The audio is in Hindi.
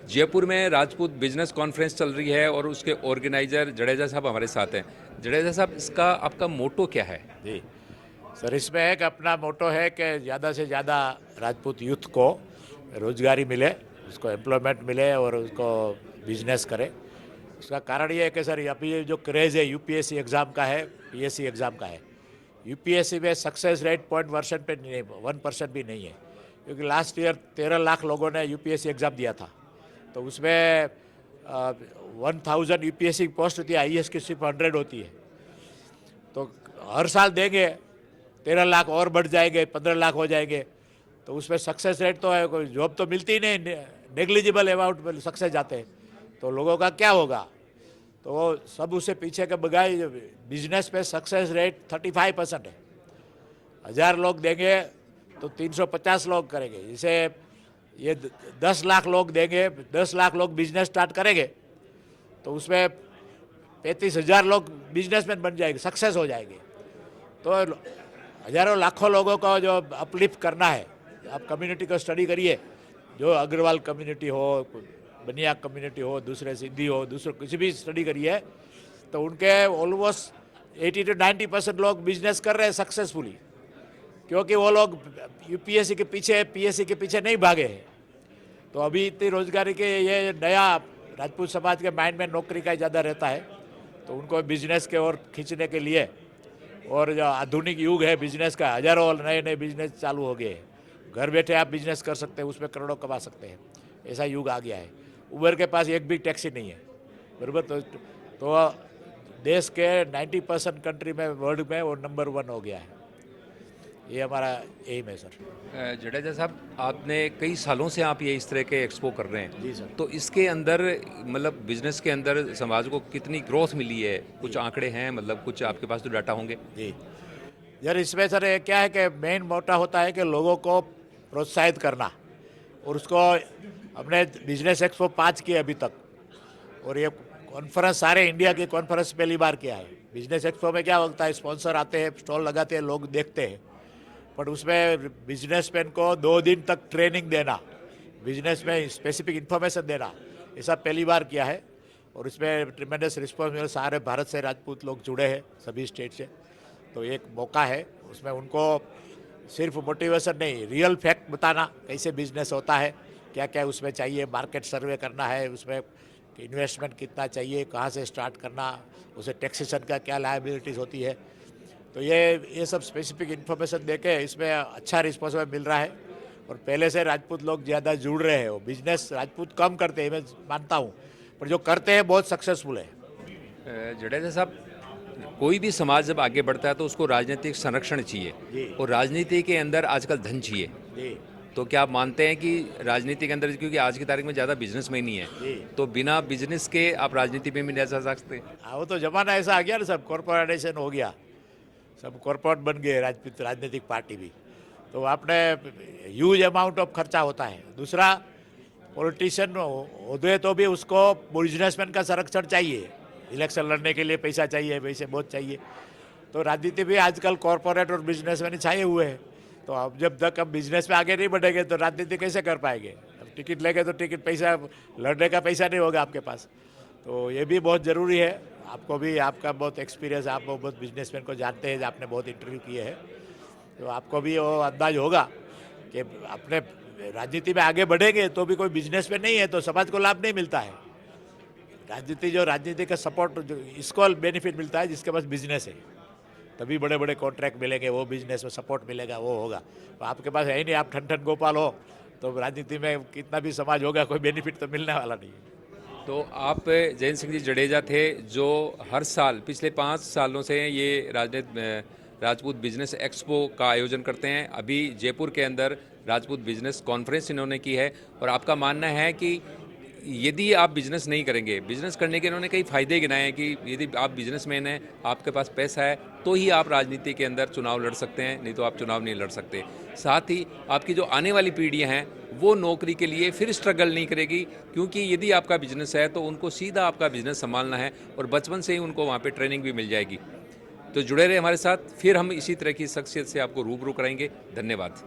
जयपुर में राजपूत बिजनेस कॉन्फ्रेंस चल रही है और उसके ऑर्गेनाइजर जडेजा साहब हमारे साथ हैं। जडेजा साहब, इसका आपका मोटो क्या है? जी सर, इसमें एक अपना मोटो है कि ज़्यादा से ज़्यादा राजपूत यूथ को रोजगारी मिले, उसको एम्प्लॉयमेंट मिले और उसको बिजनेस करे। उसका कारण ये है कि सर अभी ये जो क्रेज़ है यूपीएससी एग्ज़ाम का है, पीएससी एग्ज़ाम का है। यूपीएससी में सक्सेस रेट 0.1% पे नहीं, 1% भी नहीं है, क्योंकि लास्ट ईयर 13 लाख लोगों ने यूपीएससी एग्ज़ाम दिया था। तो उसमें 1000 यूपीएससी पोस्ट होती है, आईएएस की सिर्फ 100 होती है। तो हर साल देंगे, 13 लाख और बढ़ जाएंगे, 15 लाख हो जाएंगे। तो उसमें सक्सेस रेट तो है, कोई जॉब तो मिलती ही नहीं, नेग्लिजिबल अमाउंट में सक्सेस जाते हैं। तो लोगों का क्या होगा? तो वो सब उससे पीछे के बगाई बिजनेस पे सक्सेस रेट 35% है। 1000 लोग देंगे तो 350 लोग करेंगे। जैसे ये 10 लाख लोग देंगे, 10 लाख लोग बिजनेस स्टार्ट करेंगे, तो उसमें 35,000 लोग बिजनेसमैन बन जाएंगे, सक्सेस हो जाएंगे। तो हजारों लाखों लोगों को जो अपलिफ्ट करना है, आप कम्युनिटी को स्टडी करिए, जो अग्रवाल कम्युनिटी हो, बनिया कम्युनिटी हो, दूसरे सिंधी हो, दूसरे किसी भी स्टडी करिए, तो उनके ऑलमोस्ट 80 to 90% लोग बिजनेस कर रहे हैं सक्सेसफुली, क्योंकि वो लोग यूपीएससी के पीछे, पीएससी के पीछे नहीं भागे हैं। तो अभी इतनी रोजगारी के ये नया राजपूत समाज के माइंड में नौकरी का ज़्यादा रहता है, तो उनको बिजनेस के ओर खींचने के लिए, और जो आधुनिक युग है बिजनेस का, हजारों नए नए बिजनेस चालू हो गए हैं। घर बैठे आप बिजनेस कर सकते हैं, उसमें करोड़ों कमा सकते हैं, ऐसा युग आ गया है। उबर के पास एक भी टैक्सी नहीं है, बराबर। तो देश के 90% कंट्री में, वर्ल्ड में वो नंबर 1 हो गया है। ये हमारा एम है सर। जडेजा साहब, आपने कई सालों से आप ये इस तरह के एक्सपो कर रहे हैं। जी सर। तो इसके अंदर मतलब बिजनेस के अंदर समाज को कितनी ग्रोथ मिली है? कुछ आंकड़े हैं, मतलब कुछ आपके पास तो डाटा होंगे। जी यार, इसमें सर ये क्या है कि मेन मोटा होता है कि लोगों को प्रोत्साहित करना, और उसको हमने बिजनेस एक्सपो 5 किए अभी तक, और ये कॉन्फ्रेंस सारे इंडिया की कॉन्फ्रेंस पहली बार किया है। बिजनेस एक्सपो में क्या होता है, स्पॉन्सर आते हैं, स्टॉल लगाते हैं, लोग देखते हैं, पर उसमें बिजनेसमैन को 2 दिन तक ट्रेनिंग देना, बिजनेस में स्पेसिफिक इन्फॉर्मेशन देना, ऐसा पहली बार किया है। और इसमें ट्रिमेंडस रिस्पॉन्स मिला, सारे भारत से राजपूत लोग जुड़े हैं, सभी स्टेट से। तो एक मौका है, उसमें उनको सिर्फ मोटिवेशन नहीं, रियल फैक्ट बताना, कैसे बिजनेस होता है, क्या क्या उसमें चाहिए, मार्केट सर्वे करना है, उसमें इन्वेस्टमेंट कितना चाहिए, कहाँ से स्टार्ट करना, उसे टैक्सेशन का क्या लायबिलिटीज़ होती है। तो ये सब स्पेसिफिक इन्फॉर्मेशन देके इसमें अच्छा रिस्पॉन्स मिल रहा है, और पहले से राजपूत लोग ज़्यादा जुड़ रहे हैं। वो बिजनेस राजपूत कम करते हैं, मैं मानता हूँ, पर जो करते हैं बहुत सक्सेसफुल है। जडेजा साहब, कोई भी समाज जब आगे बढ़ता है तो उसको राजनीतिक संरक्षण चाहिए, जी और राजनीति के अंदर आजकल धन चाहिए। जी तो क्या आप मानते हैं कि राजनीति के अंदर, क्योंकि आज की तारीख में ज़्यादा बिजनेसमैन ही है, जी। तो बिना बिजनेस के आप राजनीति में भी नहीं जा सकते? हाँ, वो तो जमाना ऐसा आ गया ना, सब कॉरपोरेटाइजेशन हो गया, सब कॉरपोरेट बन गए राजनीतिक पार्टी भी। तो आपने ह्यूज अमाउंट ऑफ खर्चा होता है। दूसरा, पॉलिटिशियन होते तो भी उसको बिजनेसमैन का संरक्षण चाहिए, इलेक्शन लड़ने के लिए पैसा चाहिए, पैसे बहुत चाहिए। तो राजनीति भी आजकल कॉरपोरेट और बिजनेसमैन ही छाए हुए हैं। तो अब जब तक हम बिजनेस में आगे नहीं बढ़ेंगे तो राजनीति कैसे कर पाएंगे? अब टिकट लेंगे तो टिकट पैसा, लड़ने का पैसा नहीं होगा आपके पास। तो ये भी बहुत ज़रूरी है। आपको भी, आपका बहुत एक्सपीरियंस, आप बहुत बिजनेसमैन को जानते हैं, आपने बहुत इंटरव्यू किए हैं, तो आपको भी वो अंदाज होगा कि अपने राजनीति में आगे बढ़ेंगे तो भी कोई बिजनेस में नहीं है तो समाज को लाभ नहीं मिलता है। राजनीति का सपोर्ट जो इसको बेनिफिट मिलता है जिसके पास बिजनेस है, तभी बड़े बड़े कॉन्ट्रैक्ट मिलेंगे, वो बिजनेस में सपोर्ट मिलेगा, वो होगा। तो आपके पास है ही नहीं, आप ठन ठन गोपाल हो, तो राजनीति में कितना भी समाज होगा, कोई बेनिफिट तो मिलने वाला नहीं है। तो आप जयंत सिंह जी जडेजा थे, जो हर साल पिछले 5 सालों से ये राजपूत बिजनेस एक्सपो का आयोजन करते हैं। अभी जयपुर के अंदर राजपूत बिजनेस कॉन्फ्रेंस इन्होंने की है, और आपका मानना है कि यदि आप बिजनेस नहीं करेंगे, बिजनेस करने के इन्होंने कई फ़ायदे गिनाए हैं कि यदि आप बिजनेसमैन हैं, आपके पास पैसा है, तो ही आप राजनीति के अंदर चुनाव लड़ सकते हैं, नहीं तो आप चुनाव नहीं लड़ सकते। साथ ही आपकी जो आने वाली पीढ़ियां हैं, वो नौकरी के लिए फिर स्ट्रगल नहीं करेगी, क्योंकि यदि आपका बिजनेस है तो उनको सीधा आपका बिजनेस संभालना है, और बचपन से ही उनको वहाँ पर ट्रेनिंग भी मिल जाएगी। तो जुड़े रहे हमारे साथ, फिर हम इसी तरह की शख्सियत से आपको रूबरू कराएंगे। धन्यवाद।